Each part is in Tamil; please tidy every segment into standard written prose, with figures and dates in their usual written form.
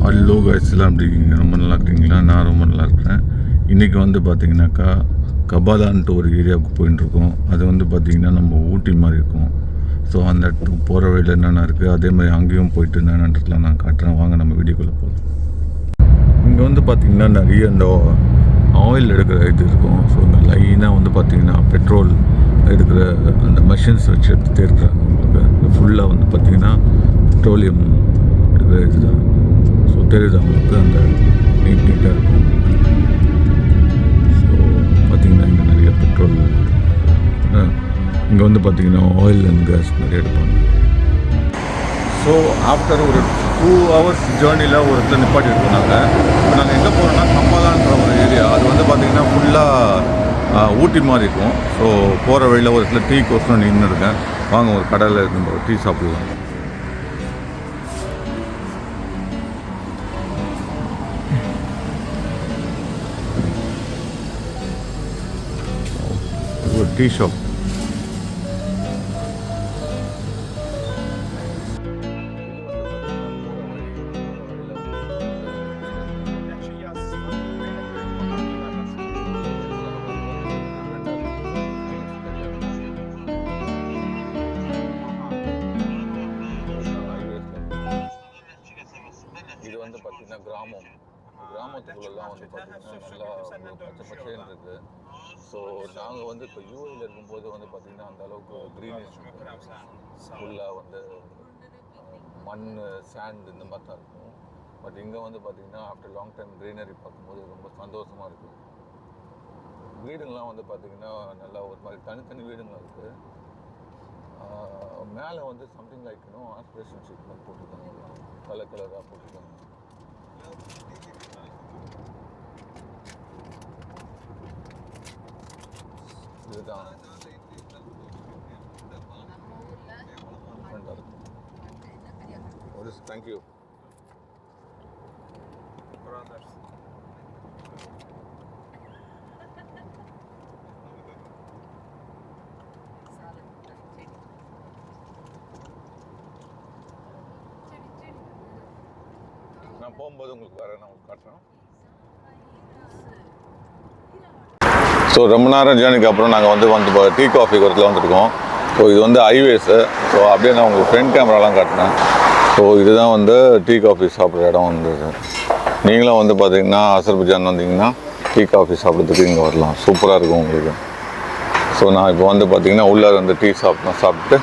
ஹலோ கைஸ், எல்லாம் எப்படி இருக்கீங்க? ரொம்ப நல்லா இருக்கீங்களா? நான் ரொம்ப நல்லா இருக்கிறேன். இன்றைக்கி வந்து பார்த்திங்கனாக்கா கபாலான்ட்டு ஒரு ஏரியாவுக்கு போயின்ட்டுருக்கோம். அது வந்து பார்த்திங்கன்னா நம்ம ஊட்டி மாதிரி இருக்கும். ஸோ அந்த இடத்துக்கு போகிற வழியில் என்னென்ன இருக்குது, அதே மாதிரி அங்கேயும் போயிட்டு என்னென்னலாம் நான் காட்டுறேன். வாங்க நம்ம வீடியோக்குள்ளே போகலாம். இங்கே வந்து பார்த்திங்கன்னா நிறைய இந்த ஆயில் எடுக்கிற இது இருக்கும். ஸோ இந்த லைனாக வந்து பார்த்திங்கன்னா பெட்ரோல் எடுக்கிற அந்த மெஷின்ஸ் வச்சு எடுத்துகிட்டே இருக்கிறாங்க. உங்களுக்கு ஃபுல்லாக வந்து பார்த்திங்கன்னா பெட்ரோலியம் எடுக்கிற இதுதான். ஸோ தெரியுது அவங்களுக்கு அந்த நீட்டாக இருக்கும். ஸோ பார்த்திங்கன்னா இங்கே நிறைய பெட்ரோல், இங்கே வந்து பார்த்திங்கன்னா ஆயில் அண்ட் கேஸ் நிறைய எடுப்பாங்க. ஸோ ஆஃப்டர் ஒரு 2 hours ஜேர்னியில் ஒரு இடத்துல நிப்பாட்டி எடுத்துனாங்க. இப்போ நாங்கள் எங்கே போகிறோம்னா கம்பாலான்ற ஒரு ஏரியா. அது வந்து பார்த்திங்கன்னா ஃபுல்லாக ஊட்டி மாதிரி இருக்கும். ஸோ போகிற வழியில் ஒரு இடத்துல டீ கோசம் நின்று இருக்கேன். வாங்க ஒரு கடையில் நம்ம டீ சாப்பிடலாம். ஒரு டீ ஷாப். இது வந்து பார்த்திங்கன்னா கிராமத்துக்குள்ளெல்லாம் வந்து பார்த்திங்கன்னா நல்லா பச்சை பச்சைன்னு இருக்குது. ஸோ நாங்கள் வந்து இப்போ யூஏயில் இருக்கும்போது வந்து பார்த்திங்கன்னா அந்த அளவுக்கு க்ரீனிஷ் ஃபுல்லாக வந்து மண், சாண்ட் இந்த மாதிரி தான் இருக்கும். பட் இங்கே வந்து பார்த்திங்கன்னா ஆஃப்டர் லாங் டைம் க்ரீனரி பார்க்கும்போது ரொம்ப சந்தோஷமாக இருக்குது. வீடுங்கள்லாம் வந்து பார்த்திங்கன்னா நல்லா ஒரு மாதிரி தனித்தனி வீடுங்க இருக்குது. மேலே வந்து சம்திங் லைக் ஆஸ்பிரேஷன் ஷீட் மாதிரி போட்டிருக்காங்க, கலர் கலராக போட்டிருக்காங்க. இதுதான் தேங்க்யூ. நான் போகும்போது உங்களுக்கு வேறு நான் உங்களுக்கு காட்டுறேன். ஸோ ரொம்ப நேரம் ஜேர்னிக்கு அப்புறம் நாங்கள் வந்து டீ காஃபி இடத்துல வந்துருக்கோம். ஸோ இது வந்து ஹைவேஸு. ஸோ அப்படியே நான் உங்களுக்கு ஃப்ரண்ட் கேமராலாம் காட்டினேன். ஸோ இதுதான் வந்து டீ காஃபி சாப்பிட்ற இடம் வந்தது. நீங்களும் வந்து பார்த்திங்கன்னா அசர்பைஜான் வந்தீங்கன்னா டீ காஃபி சாப்பிட்றதுக்கு இங்கே வரலாம். சூப்பராக இருக்கும் உங்களுக்கு. ஸோ நான் இப்போ வந்து பார்த்திங்கன்னா உள்ளே வந்து டீ சாப்பிட்டு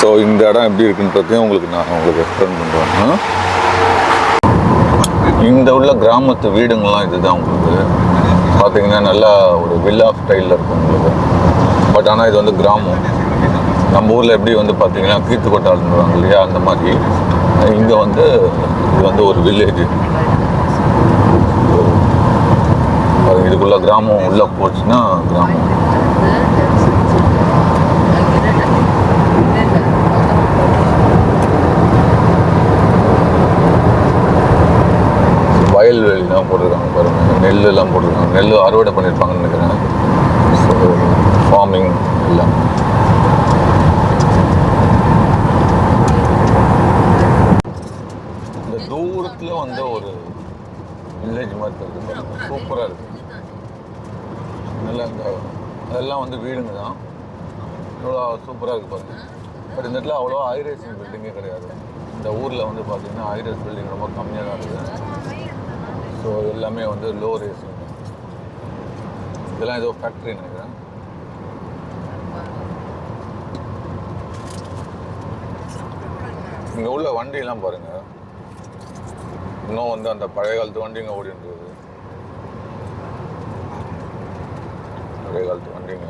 ஸோ இந்த இடம் எப்படி இருக்குன்றதையும் நான் உங்களுக்கு எக்ஸ்பிளைன் பண்ணுறேன். இந்த உள்ள கிராமத்து வீடுங்கள்லாம் இதுதான் உங்களுக்கு பார்த்திங்கன்னா நல்லா ஒரு வில்லா ஸ்டைலில் இருக்கும் உங்களுக்கு. பட் ஆனால் இது வந்து கிராமம். நம்ம ஊரில் எப்படி வந்து பார்த்திங்கன்னா கீத்துக்கொட்டாள்ன்றாங்க இல்லையா, அந்த மாதிரி இங்கே வந்து இது வந்து ஒரு வில்லேஜ். இதுக்குள்ள கிராமம் உள்ளே போச்சுன்னா கிராமம். வயல்வெளிலாம் போட்டிருக்காங்க பாருங்கள், நெல்லெல்லாம் போட்டிருக்காங்க. நெல் அறுவடை பண்ணியிருப்பாங்கன்னு நினைக்கிறேன். ஸோ ஃபார்மிங் எல்லாம். இந்த தூரத்தில் வந்து ஒரு வில்லேஜ் மாதிரி இருக்குது, சூப்பராக இருக்குது. நல்லா இந்த அதெல்லாம் வந்து வீடுங்க தான், இவ்வளோ சூப்பராக இருக்குது பாருங்கள். பட் இந்த இடத்துல அவ்வளோ ஹைரேசிங் பில்டிங்கே கிடையாது. இந்த ஊரில் வந்து பார்த்திங்கன்னா ஹைரேஸ் பில்டிங் ரொம்ப கம்மியாக தான் இருக்குது. ஸோ எல்லாமே வந்து லோ ரேசிங். இதெல்லாம் ஏதோ ஃபேக்ட்ரி நினைக்கிறேன். இங்கே உள்ள வண்டியெல்லாம் பாருங்கள், இன்னும் வந்து அந்த பழைய காலத்து வண்டிங்க ஓடின்றது. பழைய காலத்து வண்டிங்க.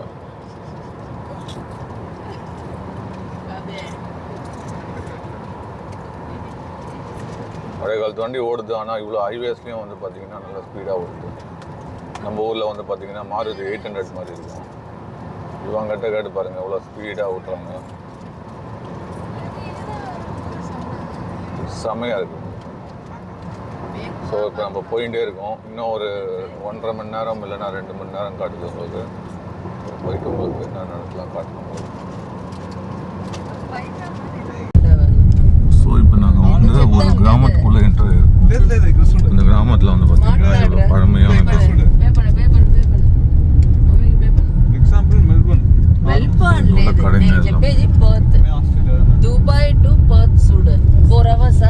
பழைய காலத்து வண்டி ஓடுது. ஆனால் இவ்வளோ ஹைவேஸ்லேயும் வந்து பார்த்திங்கன்னா நல்லா ஸ்பீடாக ஓடுது. நம்ம ஊரில் வந்து பார்த்திங்கன்னா மாருதி 800 மாதிரி இருக்கும். இவங்க கேட்டு பாருங்கள் எவ்வளோ ஸ்பீடாக ஓட்டுறாங்க. செம்மையாக இருக்குது. ஸோ இப்போ நம்ம போயிட்டே இருக்கோம். இன்னும் ஒரு 1.5 மணி நேரம் இல்லைன்னா 2 மணி நேரம் காட்டுது உங்களுக்கு. போயிட்டு உங்களுக்கு என்ன நடக்கலாம் காட்டணும். ஸோ இப்போ நாங்கள் வந்து ஒரு கிராமத்துக்குள்ளே என்ட்ரு கிராமத்தில் வந்து பார்த்தீங்கன்னா இவ்வளோ பழமையான example Melbourne Dubai to Perth చూడు 4 hours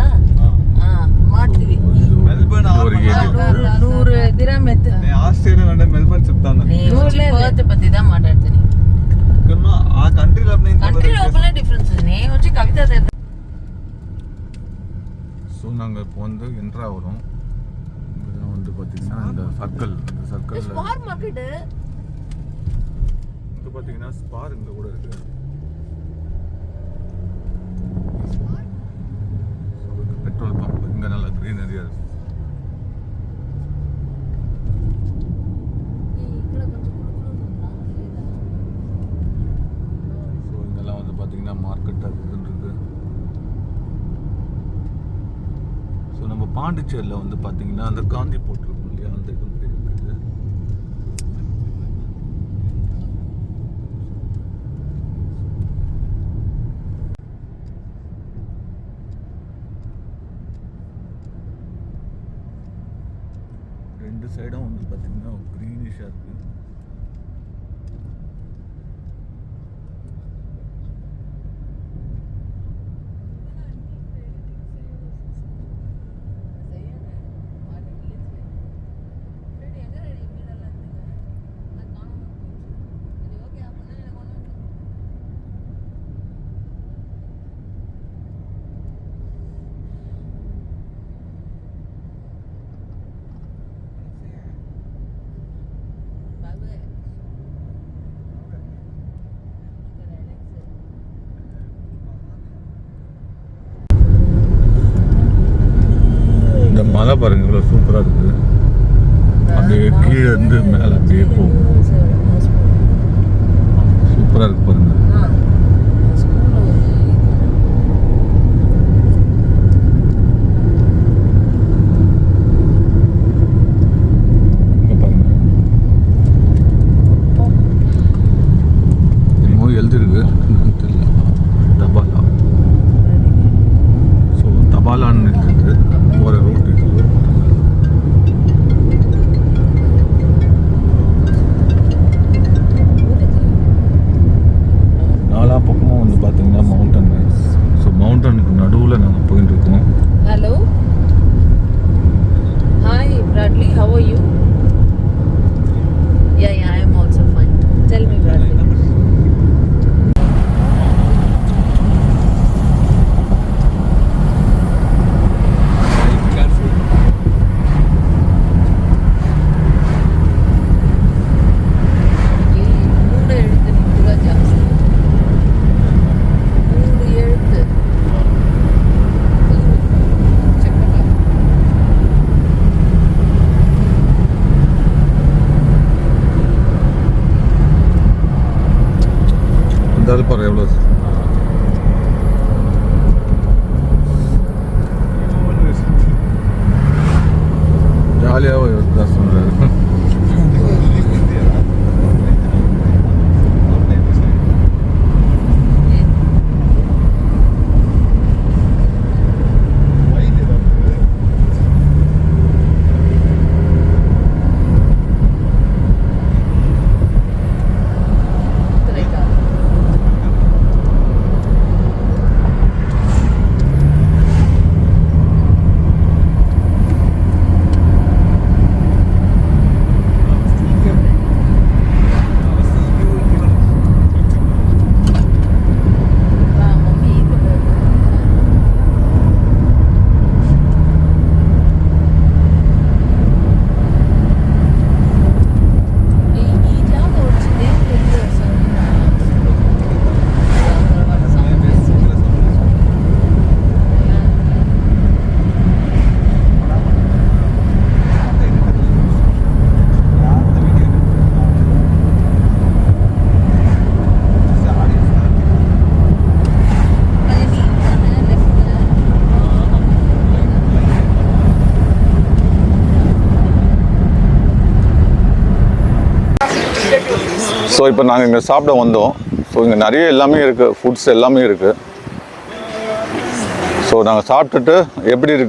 ಮಾಡ್ತೀವಿ మెల్బర్న్ 100 ದಿರಮ್ ಎತ್ತು నేను ఆస్ట్రేలియా అంటే మెల్బర్న్ చెప్తాను పర్త్ పతిదా మాట్లాడుತೀನಿ ఆ కంట్రీలో కంట్రీ లోపల డిఫరెన్స్ నేను వచ్చి కవిత ஸோ நாங்கள் இப்போ வந்து என்ட்ரா வரோம் இதெல்லாம் வந்து பார்த்தீங்கன்னா இந்த சர்க்கிள் ஸ்பார் மார்க்கெட் இங்கே பார்த்தீங்கன்னா ஸ்பார் இங்கே கூட இருக்குது பெட்ரோல் பம்ப் இங்கே நல்லா க்ரீனரியாக இருக்குது ஸோ இங்கெல்லாம் வந்து பார்த்தீங்கன்னா மார்க்கெட்டாக இருக்குன்னு இருக்கு. ஸோ நம்ம பாண்டிச்சேரியில் வந்து பார்த்தீங்கன்னா அந்த காந்தி போட்டிருக்கோம் இல்லையா, அந்த இது இருக்குது. ரெண்டு சைடும் வந்து பார்த்தீங்கன்னா க்ரீனிஷாக இருக்குது. இந்த மலை பாருங்க இவ்வளோ சூப்பராக இருக்குது. அப்படியே கீழே இருந்து மேலே அப்படியே போகும். சூப்பராக இருக்கு பாருங்க. இங்கே பாருங்க என்னமோ எழுதிருக்கு தெரியல. தபாலா. ஸோ தபாலான்னு எழுதிருக்கு. போகிற ரூட் இது. நாலா பக்கமும் வந்து பார்த்தீங்கன்னா மவுண்டன். ஸோ மவுண்டனுக்கு நடுவில் நாங்கள் போயிட்டு இருக்கோம். Hello hi Bradley, how are you? Yeah I am also fine. Tell me Bradley. இருந்தாலும் பாரு எவ்வளோ ஜாலியாக இருக்கா சொல்கிறாரு. ஸோ இப்போ நாங்கள் இங்கே சாப்பிட வந்தோம். ஸோ இங்கே நிறைய எல்லாமே இருக்குது, ஃபுட்ஸ் எல்லாமே இருக்குது. ஸோ நாங்கள் சாப்பிட்டுட்டு எப்படி இருக்குது